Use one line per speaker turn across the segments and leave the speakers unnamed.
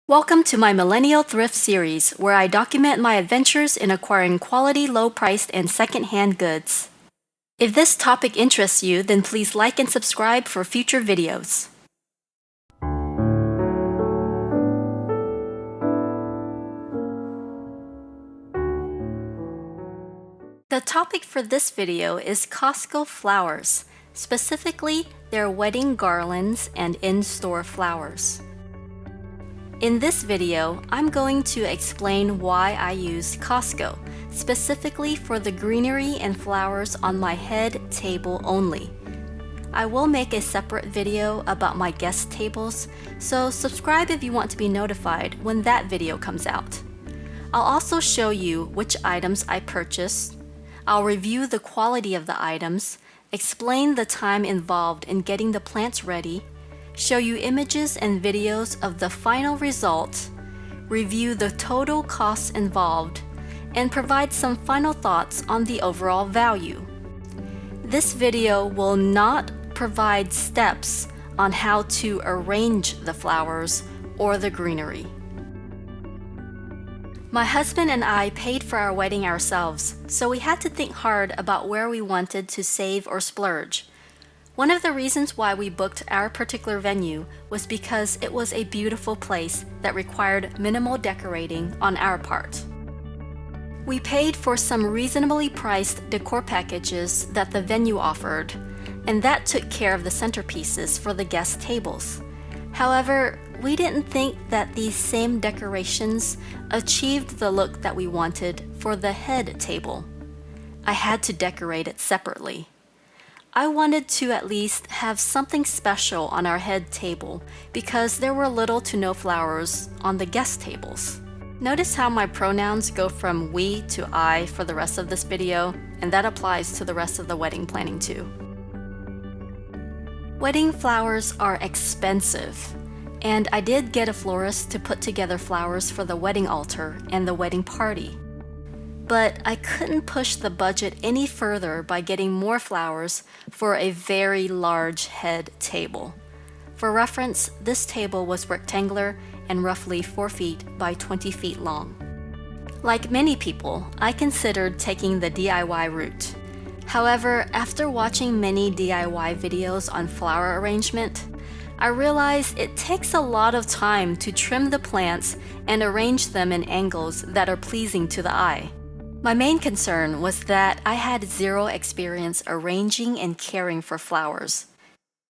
Welcome to my Millennial Thrift series, where I document my adventures in acquiring quality, low-priced, and second-hand goods. If this topic interests you, then please like and subscribe for future videos. The topic for this video is Costco flowers, specifically their wedding garlands and in-store flowers. In this video, I'm going to explain why I use Costco, specifically for the greenery and flowers on my head table only. I will make a separate video about my guest tables, so subscribe if you want to be notified when that video comes out. I'll also show you which items I purchased. I'll review the quality of the items, explain the time involved in getting the plants ready, show you images and videos of the final result, review the total costs involved, and provide some final thoughts on the overall value. This video will not provide steps on how to arrange the flowers or the greenery. My husband and I paid for our wedding ourselves, so we had to think hard about where we wanted to save or splurge. One of the reasons why we booked our particular venue was because it was a beautiful place that required minimal decorating on our part. We paid for some reasonably priced decor packages that the venue offered, and that took care of the centerpieces for the guest tables. However, we didn't think that these same decorations achieved the look that we wanted for the head table. I had to decorate it separately. I wanted to at least have something special on our head table because there were little to no flowers on the guest tables. Notice how my pronouns go from we to I for the rest of this video, and that applies to the rest of the wedding planning too. Wedding flowers are expensive, and I did get a florist to put together flowers for the wedding altar and the wedding party. But I couldn't push the budget any further by getting more flowers for a very large head table. For reference, this table was rectangular and roughly 4 feet by 20 feet long. Like many people, I considered taking the DIY route. However, after watching many DIY videos on flower arrangement, I realized it takes a lot of time to trim the plants and arrange them in angles that are pleasing to the eye. My main concern was that I had zero experience arranging and caring for flowers.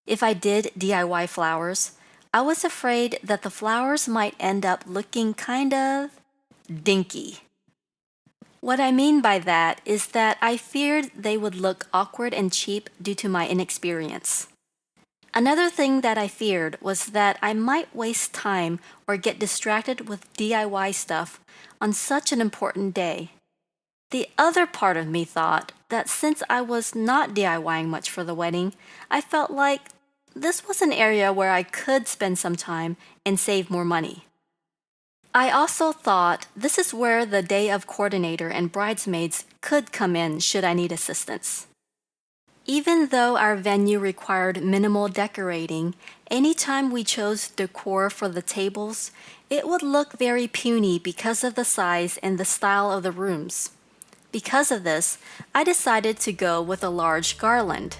If I did DIY flowers, I was afraid that the flowers might end up looking kind of dinky. What I mean by that is that I feared they would look awkward and cheap due to my inexperience. Another thing that I feared was that I might waste time or get distracted with DIY stuff on such an important day. The other part of me thought that since I was not DIYing much for the wedding, I felt like this was an area where I could spend some time and save more money. I also thought this is where the day of coordinator and bridesmaids could come in should I need assistance. Even though our venue required minimal decorating, anytime we chose decor for the tables, it would look very puny because of the size and the style of the rooms. Because of this, I decided to go with a large garland.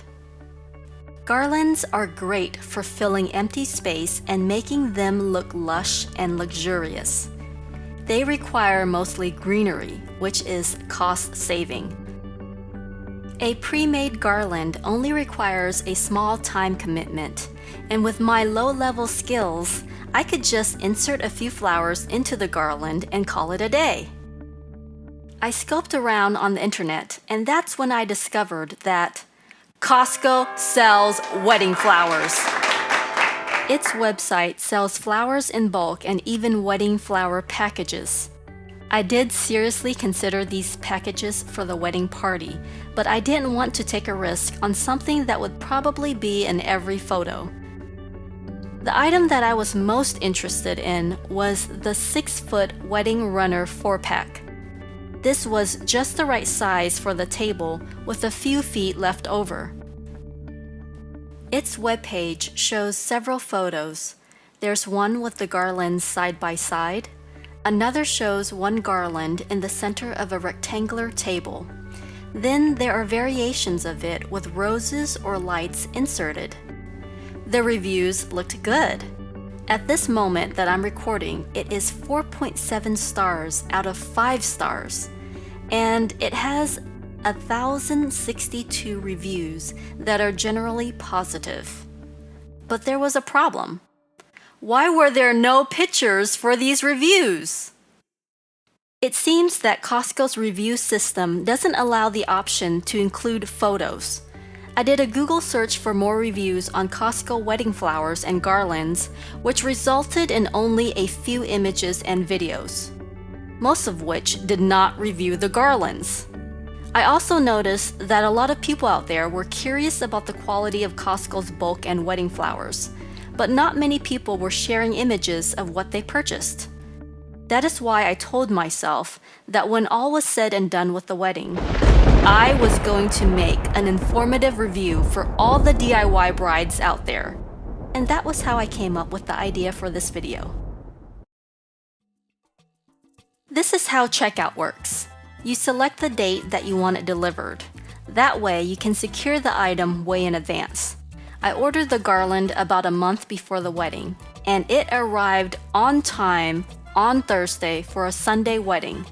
Garlands are great for filling empty space and making them look lush and luxurious. They require mostly greenery, which is cost-saving. A pre-made garland only requires a small time commitment, and with my low-level skills, I could just insert a few flowers into the garland and call it a day. I scoped around on the internet, and that's when I discovered that Costco sells wedding flowers. Its website sells flowers in bulk and even wedding flower packages. I did seriously consider these packages for the wedding party, but I didn't want to take a risk on something that would probably be in every photo. The item that I was most interested in was the 6-foot wedding runner 4-pack. This was just the right size for the table with a few feet left over. Its webpage shows several photos. There's one with the garlands side by side. Another shows one garland in the center of a rectangular table. Then there are variations of it with roses or lights inserted. The reviews looked good. At this moment that I'm recording, it is 4.7 stars out of 5 stars, and it has 1,062 reviews that are generally positive. But there was a problem. Why were there no pictures for these reviews? It seems that Costco's review system doesn't allow the option to include photos. I did a Google search for more reviews on Costco wedding flowers and garlands, which resulted in only a few images and videos, most of which did not review the garlands. I also noticed that a lot of people out there were curious about the quality of Costco's bulk and wedding flowers, but not many people were sharing images of what they purchased. That is why I told myself that when all was said and done with the wedding, I was going to make an informative review for all the DIY brides out there. And that was how I came up with the idea for this video. This is how checkout works. You select the date that you want it delivered. That way you can secure the item way in advance. I ordered the garland about a month before the wedding, and it arrived on time on Thursday for a Sunday wedding.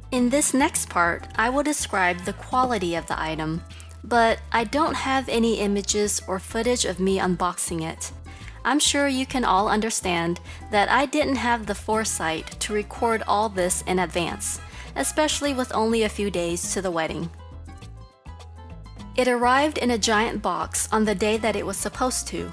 In this next part, I will describe the quality of the item, but I don't have any images or footage of me unboxing it. I'm sure you can all understand that I didn't have the foresight to record all this in advance, especially with only a few days to the wedding. It arrived in a giant box on the day that it was supposed to.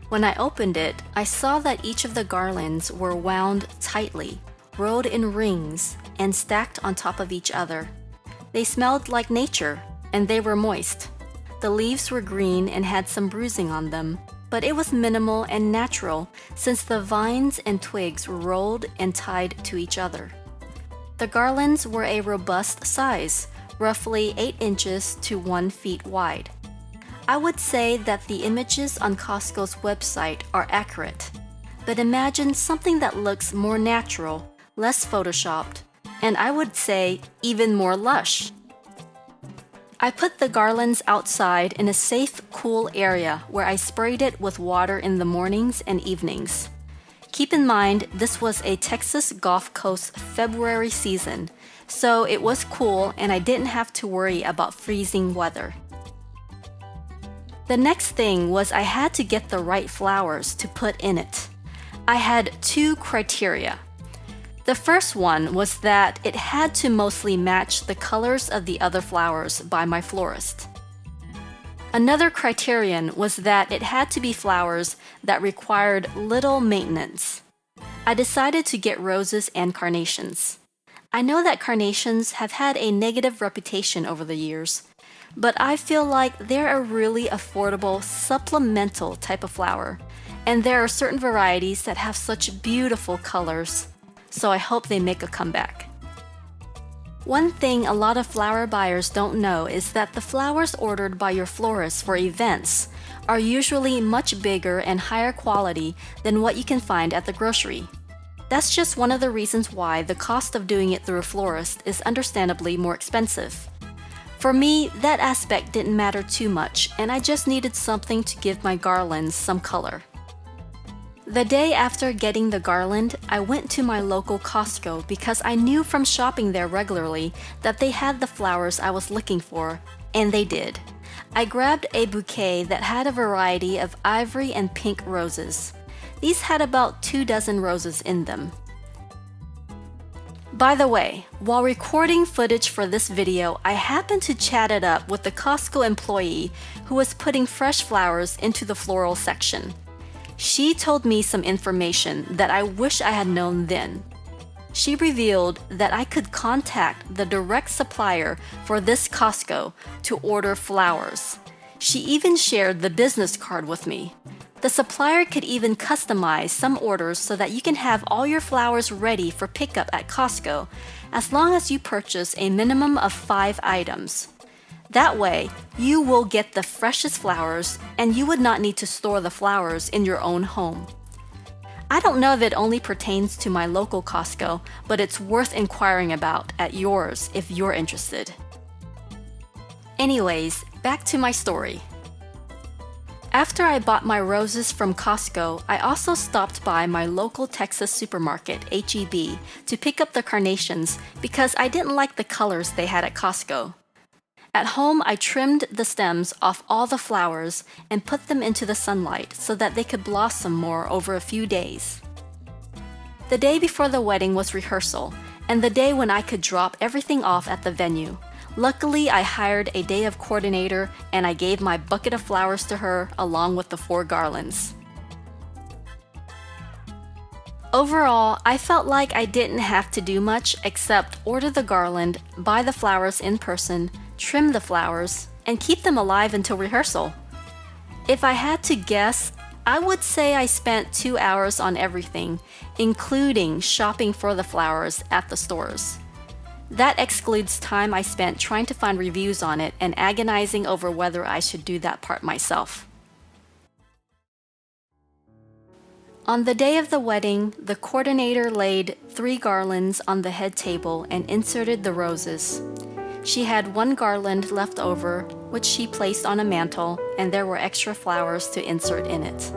When I opened it, I saw that each of the garlands were wound tightly, rolled in rings, and stacked on top of each other. They smelled like nature, and they were moist. The leaves were green and had some bruising on them, but it was minimal and natural since the vines and twigs were rolled and tied to each other. The garlands were a robust size, roughly 8 inches to 1 foot wide. I would say that the images on Costco's website are accurate, but imagine something that looks more natural, less photoshopped, and I would say even more lush. I put the garlands outside in a safe, cool area where I sprayed it with water in the mornings and evenings. Keep in mind, this was a Texas Gulf Coast February season, so it was cool and I didn't have to worry about freezing weather. The next thing was I had to get the right flowers to put in it. I had 2 criteria. The first one was that it had to mostly match the colors of the other flowers by my florist. Another criterion was that it had to be flowers that required little maintenance. I decided to get roses and carnations. I know that carnations have had a negative reputation over the years, but I feel like they're a really affordable supplemental type of flower, and there are certain varieties that have such beautiful colors, so I hope they make a comeback. One thing a lot of flower buyers don't know is that the flowers ordered by your florist for events are usually much bigger and higher quality than what you can find at the grocery. That's just one of the reasons why the cost of doing it through a florist is understandably more expensive. For me, that aspect didn't matter too much, and I just needed something to give my garlands some color. The day after getting the garland, I went to my local Costco because I knew from shopping there regularly that they had the flowers I was looking for, and they did. I grabbed a bouquet that had a variety of ivory and pink roses. These had about 2 dozen roses in them. By the way, while recording footage for this video, I happened to chat it up with the Costco employee who was putting fresh flowers into the floral section. She told me some information that I wish I had known then. She revealed that I could contact the direct supplier for this Costco to order flowers. She even shared the business card with me. The supplier could even customize some orders so that you can have all your flowers ready for pickup at Costco as long as you purchase a minimum of 5 items. That way, you will get the freshest flowers and you would not need to store the flowers in your own home. I don't know if it only pertains to my local Costco, but it's worth inquiring about at yours if you're interested. Anyways, back to my story. After I bought my roses from Costco, I also stopped by my local Texas supermarket, H-E-B, to pick up the carnations because I didn't like the colors they had at Costco. At home, I trimmed the stems off all the flowers and put them into the sunlight so that they could blossom more over a few days. The day before the wedding was rehearsal, and the day when I could drop everything off at the venue. Luckily, I hired a day of coordinator and I gave my bucket of flowers to her along with the 4 garlands. Overall, I felt like I didn't have to do much except order the garland, buy the flowers in person, trim the flowers, and keep them alive until rehearsal. If I had to guess, I would say I spent 2 hours on everything, including shopping for the flowers at the stores. That excludes time I spent trying to find reviews on it and agonizing over whether I should do that part myself. On the day of the wedding, the coordinator laid 3 garlands on the head table and inserted the roses. She had 1 garland left over, which she placed on a mantle, and there were extra flowers to insert in it.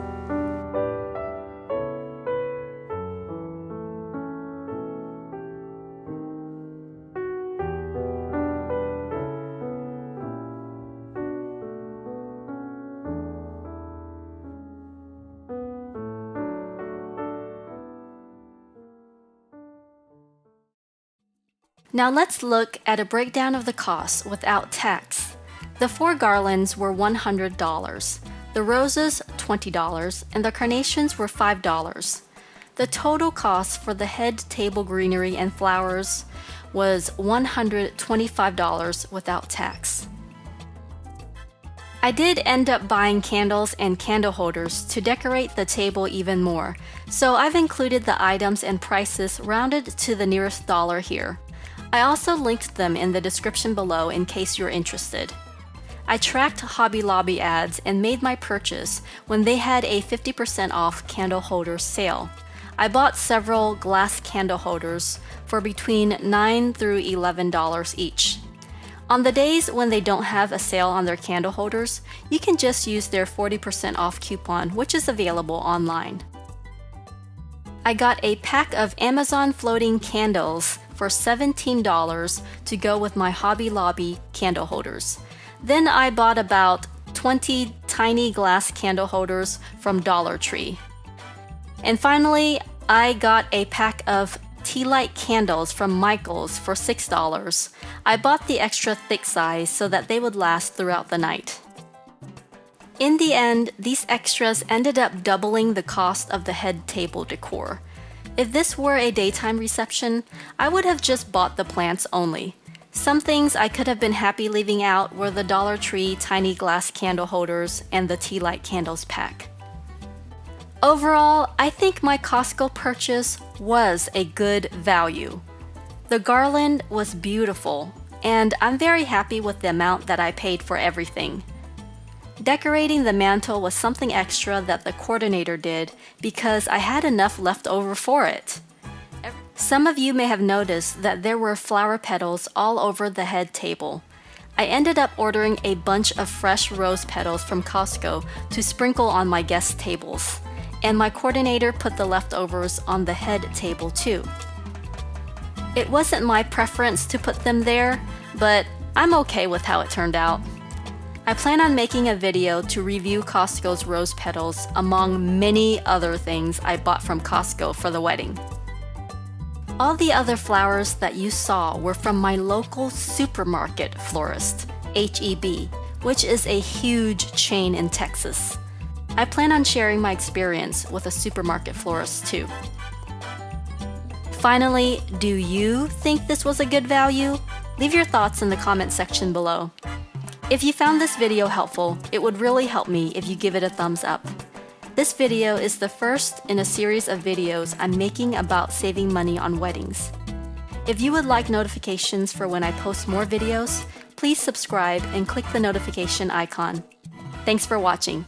Now let's look at a breakdown of the costs without tax. The 4 garlands were $100, the roses $20, and the carnations were $5. The total cost for the head table greenery and flowers was $125 without tax. I did end up buying candles and candle holders to decorate the table even more, so I've included the items and prices rounded to the nearest dollar here. I also linked them in the description below in case you're interested. I tracked Hobby Lobby ads and made my purchase when they had a 50% off candle holder sale. I bought several glass candle holders for between $9 through $11 each. On the days when they don't have a sale on their candle holders, you can just use their 40% off coupon, which is available online. I got a pack of Amazon floating candles for $17 to go with my Hobby Lobby candle holders. Then I bought about 20 tiny glass candle holders from Dollar Tree. And finally, I got a pack of tea light candles from Michael's for $6. I bought the extra thick size so that they would last throughout the night. In the end, these extras ended up doubling the cost of the head table decor. If this were a daytime reception, I would have just bought the plants only. Some things I could have been happy leaving out were the Dollar Tree tiny glass candle holders and the tea light candles pack. Overall, I think my Costco purchase was a good value. The garland was beautiful, and I'm very happy with the amount that I paid for everything. Decorating the mantle was something extra that the coordinator did because I had enough left over for it. Some of you may have noticed that there were flower petals all over the head table. I ended up ordering a bunch of fresh rose petals from Costco to sprinkle on my guest tables, and my coordinator put the leftovers on the head table too. It wasn't my preference to put them there, but I'm okay with how it turned out. I plan on making a video to review Costco's rose petals among many other things I bought from Costco for the wedding. All the other flowers that you saw were from my local supermarket florist, H-E-B, which is a huge chain in Texas. I plan on sharing my experience with a supermarket florist too. Finally, do you think this was a good value? Leave your thoughts in the comment section below. If you found this video helpful, it would really help me if you give it a thumbs up. This video is the first in a series of videos I'm making about saving money on weddings. If you would like notifications for when I post more videos, please subscribe and click the notification icon. Thanks for watching.